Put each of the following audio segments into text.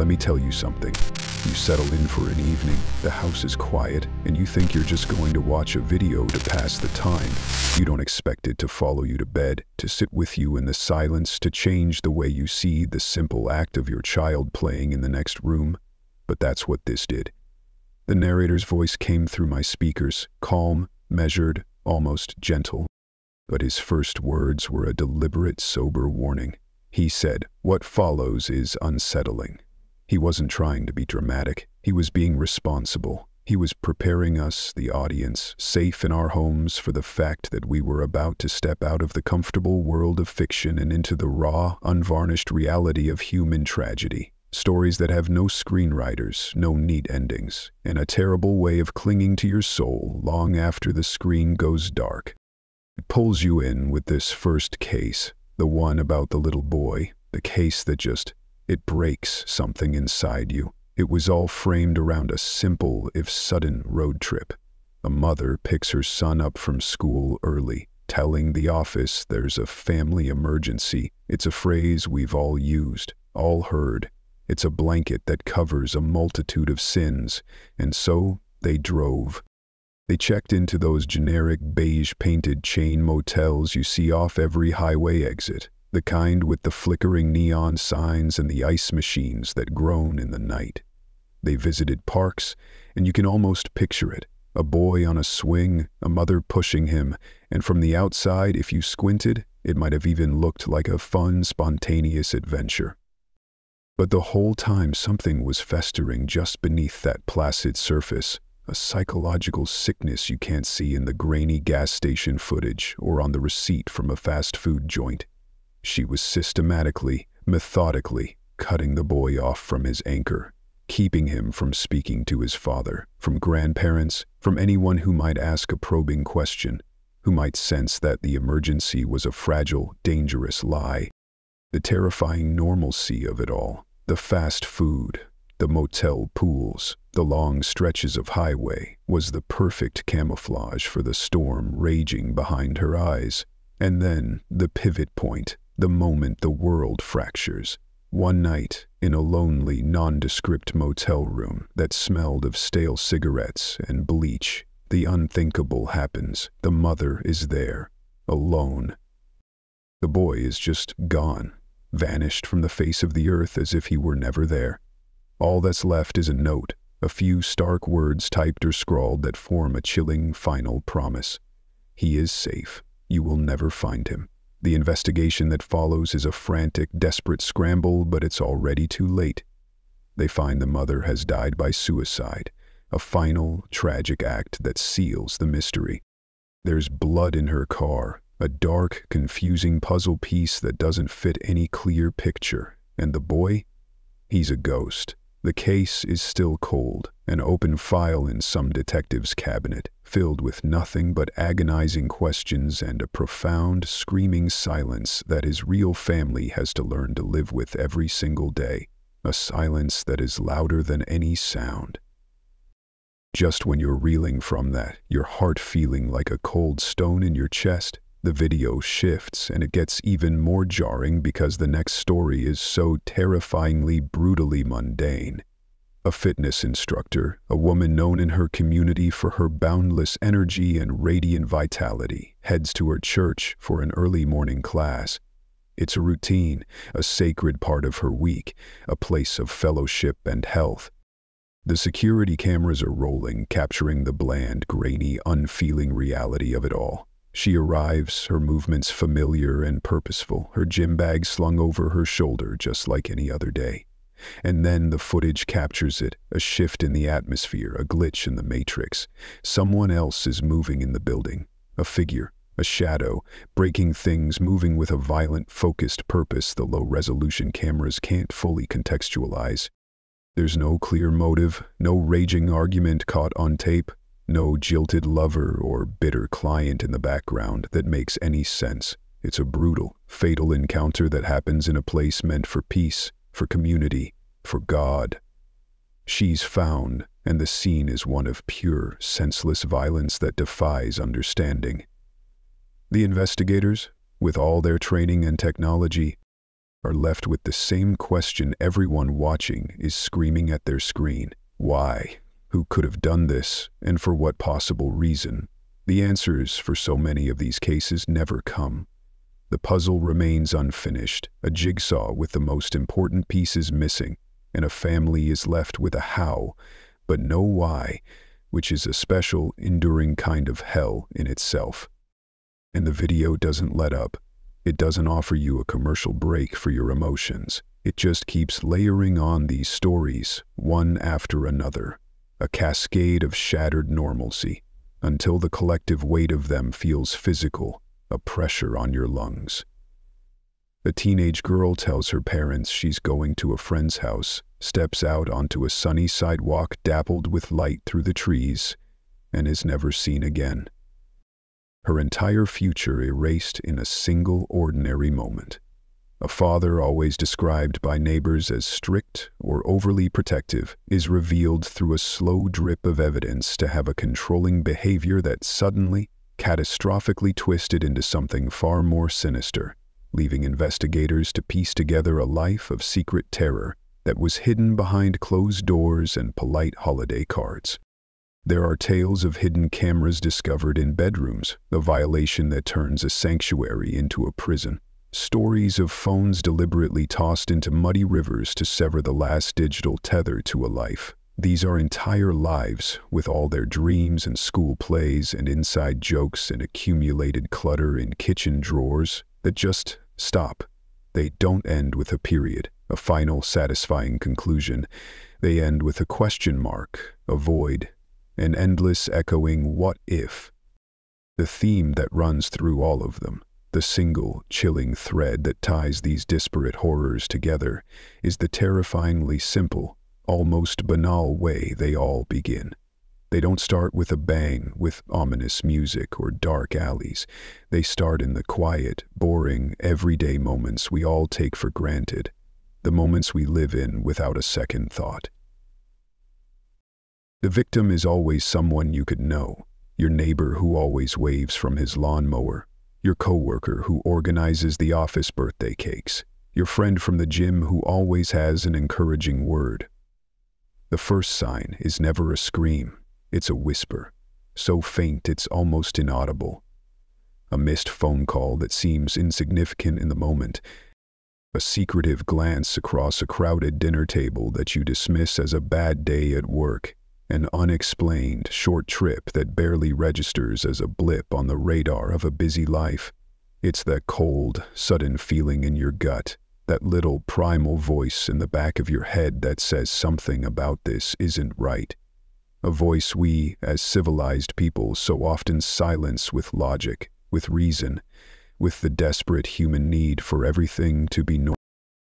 Let me tell you something. You settle in for an evening, the house is quiet, and you think you're just going to watch a video to pass the time. You don't expect it to follow you to bed, to sit with you in the silence, to change the way you see the simple act of your child playing in the next room. But that's what this did. The narrator's voice came through my speakers, calm, measured, almost gentle. But his first words were a deliberate, sober warning. He said, "What follows is unsettling." He wasn't trying to be dramatic. He was being responsible. He was preparing us, the audience, safe in our homes for the fact that we were about to step out of the comfortable world of fiction and into the raw, unvarnished reality of human tragedy. Stories that have no screenwriters, no neat endings, and a terrible way of clinging to your soul long after the screen goes dark. It pulls you in with this first case, the one about the little boy, the case that it breaks something inside you. It was all framed around a simple, if sudden, road trip. A mother picks her son up from school early, telling the office there's a family emergency. It's a phrase we've all used, all heard. It's a blanket that covers a multitude of sins, and so they drove. They checked into those generic beige-painted chain motels you see off every highway exit, the kind with the flickering neon signs and the ice machines that groan in the night. They visited parks, and you can almost picture it. A boy on a swing, a mother pushing him, and from the outside, if you squinted, it might have even looked like a fun, spontaneous adventure. But the whole time something was festering just beneath that placid surface, a psychological sickness you can't see in the grainy gas station footage or on the receipt from a fast food joint. She was systematically, methodically, cutting the boy off from his anchor, keeping him from speaking to his father, from grandparents, from anyone who might ask a probing question, who might sense that the emergency was a fragile, dangerous lie. The terrifying normalcy of it all, the fast food, the motel pools, the long stretches of highway, was the perfect camouflage for the storm raging behind her eyes. And then, the pivot point, the moment the world fractures. One night, in a lonely, nondescript motel room that smelled of stale cigarettes and bleach, the unthinkable happens. The mother is there, alone. The boy is just gone, vanished from the face of the earth as if he were never there. All that's left is a note, a few stark words typed or scrawled that form a chilling, final promise. He is safe. You will never find him. The investigation that follows is a frantic, desperate scramble, but it's already too late. They find the mother has died by suicide, a final, tragic act that seals the mystery. There's blood in her car, a dark, confusing puzzle piece that doesn't fit any clear picture. And the boy? He's a ghost. The case is still cold, an open file in some detective's cabinet, filled with nothing but agonizing questions and a profound, screaming silence that his real family has to learn to live with every single day, a silence that is louder than any sound. Just when you're reeling from that, your heart feeling like a cold stone in your chest, the video shifts and it gets even more jarring because the next story is so terrifyingly, brutally mundane. A fitness instructor, a woman known in her community for her boundless energy and radiant vitality, heads to her church for an early morning class. It's a routine, a sacred part of her week, a place of fellowship and health. The security cameras are rolling, capturing the bland, grainy, unfeeling reality of it all. She arrives, her movements familiar and purposeful, her gym bag slung over her shoulder just like any other day. And then the footage captures it, a shift in the atmosphere, a glitch in the matrix. Someone else is moving in the building, a figure, a shadow, breaking things, moving with a violent, focused purpose the low-resolution cameras can't fully contextualize. There's no clear motive, no raging argument caught on tape. No jilted lover or bitter client in the background that makes any sense. It's a brutal, fatal encounter that happens in a place meant for peace, for community, for God. She's found, and the scene is one of pure, senseless violence that defies understanding. The investigators, with all their training and technology, are left with the same question everyone watching is screaming at their screen. Why? Who could have done this, and for what possible reason? The answers for so many of these cases never come. The puzzle remains unfinished, a jigsaw with the most important pieces missing, and a family is left with a how, but no why, which is a special, enduring kind of hell in itself. And the video doesn't let up. It doesn't offer you a commercial break for your emotions. It just keeps layering on these stories, one after another, a cascade of shattered normalcy, until the collective weight of them feels physical, a pressure on your lungs. A teenage girl tells her parents she's going to a friend's house, steps out onto a sunny sidewalk dappled with light through the trees, and is never seen again. Her entire future erased in a single ordinary moment. A father always described by neighbors as strict or overly protective is revealed through a slow drip of evidence to have a controlling behavior that suddenly, catastrophically twisted into something far more sinister, leaving investigators to piece together a life of secret terror that was hidden behind closed doors and polite holiday cards. There are tales of hidden cameras discovered in bedrooms, a violation that turns a sanctuary into a prison. Stories of phones deliberately tossed into muddy rivers to sever the last digital tether to a life. These are entire lives, with all their dreams and school plays and inside jokes and accumulated clutter in kitchen drawers that just stop. They don't end with a period, a final satisfying conclusion. They end with a question mark, a void, an endless echoing what if. The theme that runs through all of them, the single, chilling thread that ties these disparate horrors together, is the terrifyingly simple, almost banal way they all begin. They don't start with a bang, with ominous music or dark alleys. They start in the quiet, boring, everyday moments we all take for granted, the moments we live in without a second thought. The victim is always someone you could know, your neighbor who always waves from his lawnmower, your coworker who organizes the office birthday cakes, your friend from the gym who always has an encouraging word. The first sign is never a scream, it's a whisper, so faint it's almost inaudible. A missed phone call that seems insignificant in the moment, a secretive glance across a crowded dinner table that you dismiss as a bad day at work, an unexplained, short trip that barely registers as a blip on the radar of a busy life. It's that cold, sudden feeling in your gut, that little primal voice in the back of your head that says something about this isn't right. A voice we, as civilized people, so often silence with logic, with reason, with the desperate human need for everything to be normal.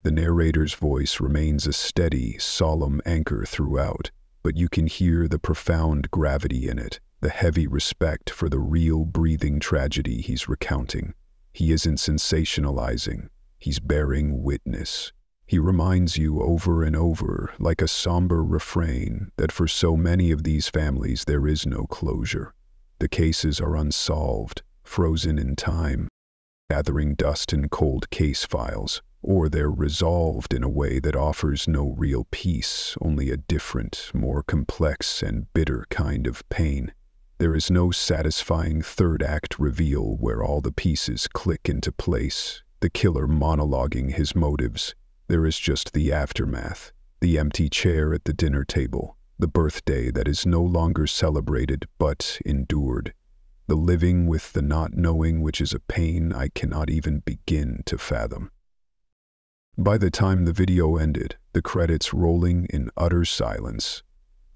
The narrator's voice remains a steady, solemn anchor throughout, but you can hear the profound gravity in it, the heavy respect for the real breathing tragedy he's recounting. He isn't sensationalizing, he's bearing witness. He reminds you over and over, like a somber refrain, that for so many of these families there is no closure. The cases are unsolved, frozen in time, gathering dust in cold case files, or they're resolved in a way that offers no real peace, only a different, more complex and bitter kind of pain. There is no satisfying third-act reveal where all the pieces click into place, the killer monologuing his motives. There is just the aftermath, the empty chair at the dinner table, the birthday that is no longer celebrated but endured, the living with the not knowing, which is a pain I cannot even begin to fathom. By the time the video ended, the credits rolling in utter silence,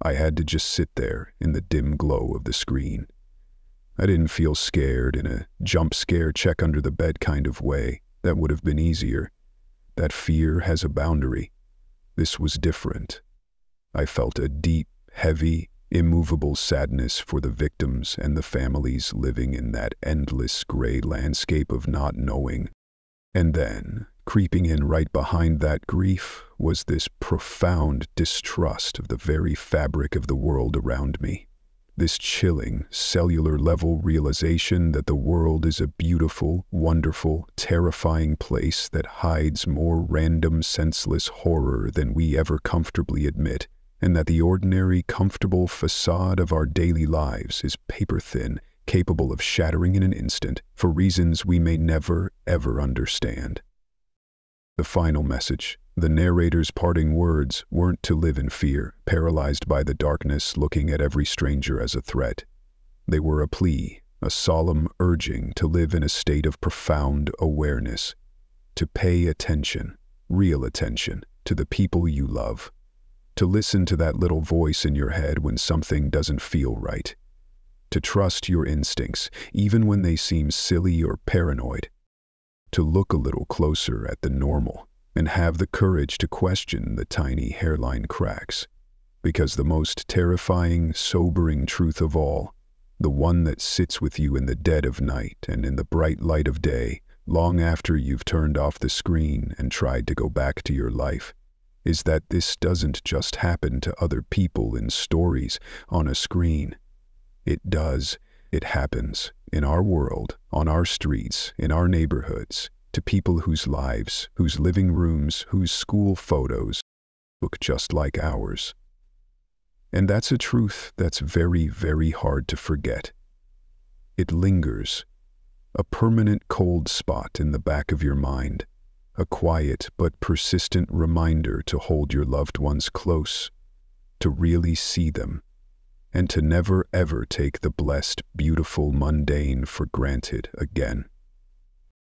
I had to just sit there in the dim glow of the screen. I didn't feel scared in a jump scare check under the bed kind of way. That would have been easier. That fear has a boundary. This was different. I felt a deep, heavy, immovable sadness for the victims and the families living in that endless gray landscape of not knowing. And then, creeping in right behind that grief, was this profound distrust of the very fabric of the world around me. This chilling, cellular-level realization that the world is a beautiful, wonderful, terrifying place that hides more random, senseless horror than we ever comfortably admit, and that the ordinary, comfortable facade of our daily lives is paper-thin, capable of shattering in an instant, for reasons we may never, ever understand. The final message, the narrator's parting words, weren't to live in fear, paralyzed by the darkness, looking at every stranger as a threat. They were a plea, a solemn urging to live in a state of profound awareness, to pay attention, real attention, to the people you love, to listen to that little voice in your head when something doesn't feel right, to trust your instincts, even when they seem silly or paranoid, to look a little closer at the normal, and have the courage to question the tiny hairline cracks. Because the most terrifying, sobering truth of all, the one that sits with you in the dead of night and in the bright light of day, long after you've turned off the screen and tried to go back to your life, is that this doesn't just happen to other people in stories on a screen. It does. It happens in our world, on our streets, in our neighborhoods, to people whose lives, whose living rooms, whose school photos look just like ours. And that's a truth that's very, very hard to forget. It lingers, a permanent cold spot in the back of your mind, a quiet but persistent reminder to hold your loved ones close, to really see them, and to never ever take the blessed, beautiful, mundane for granted again.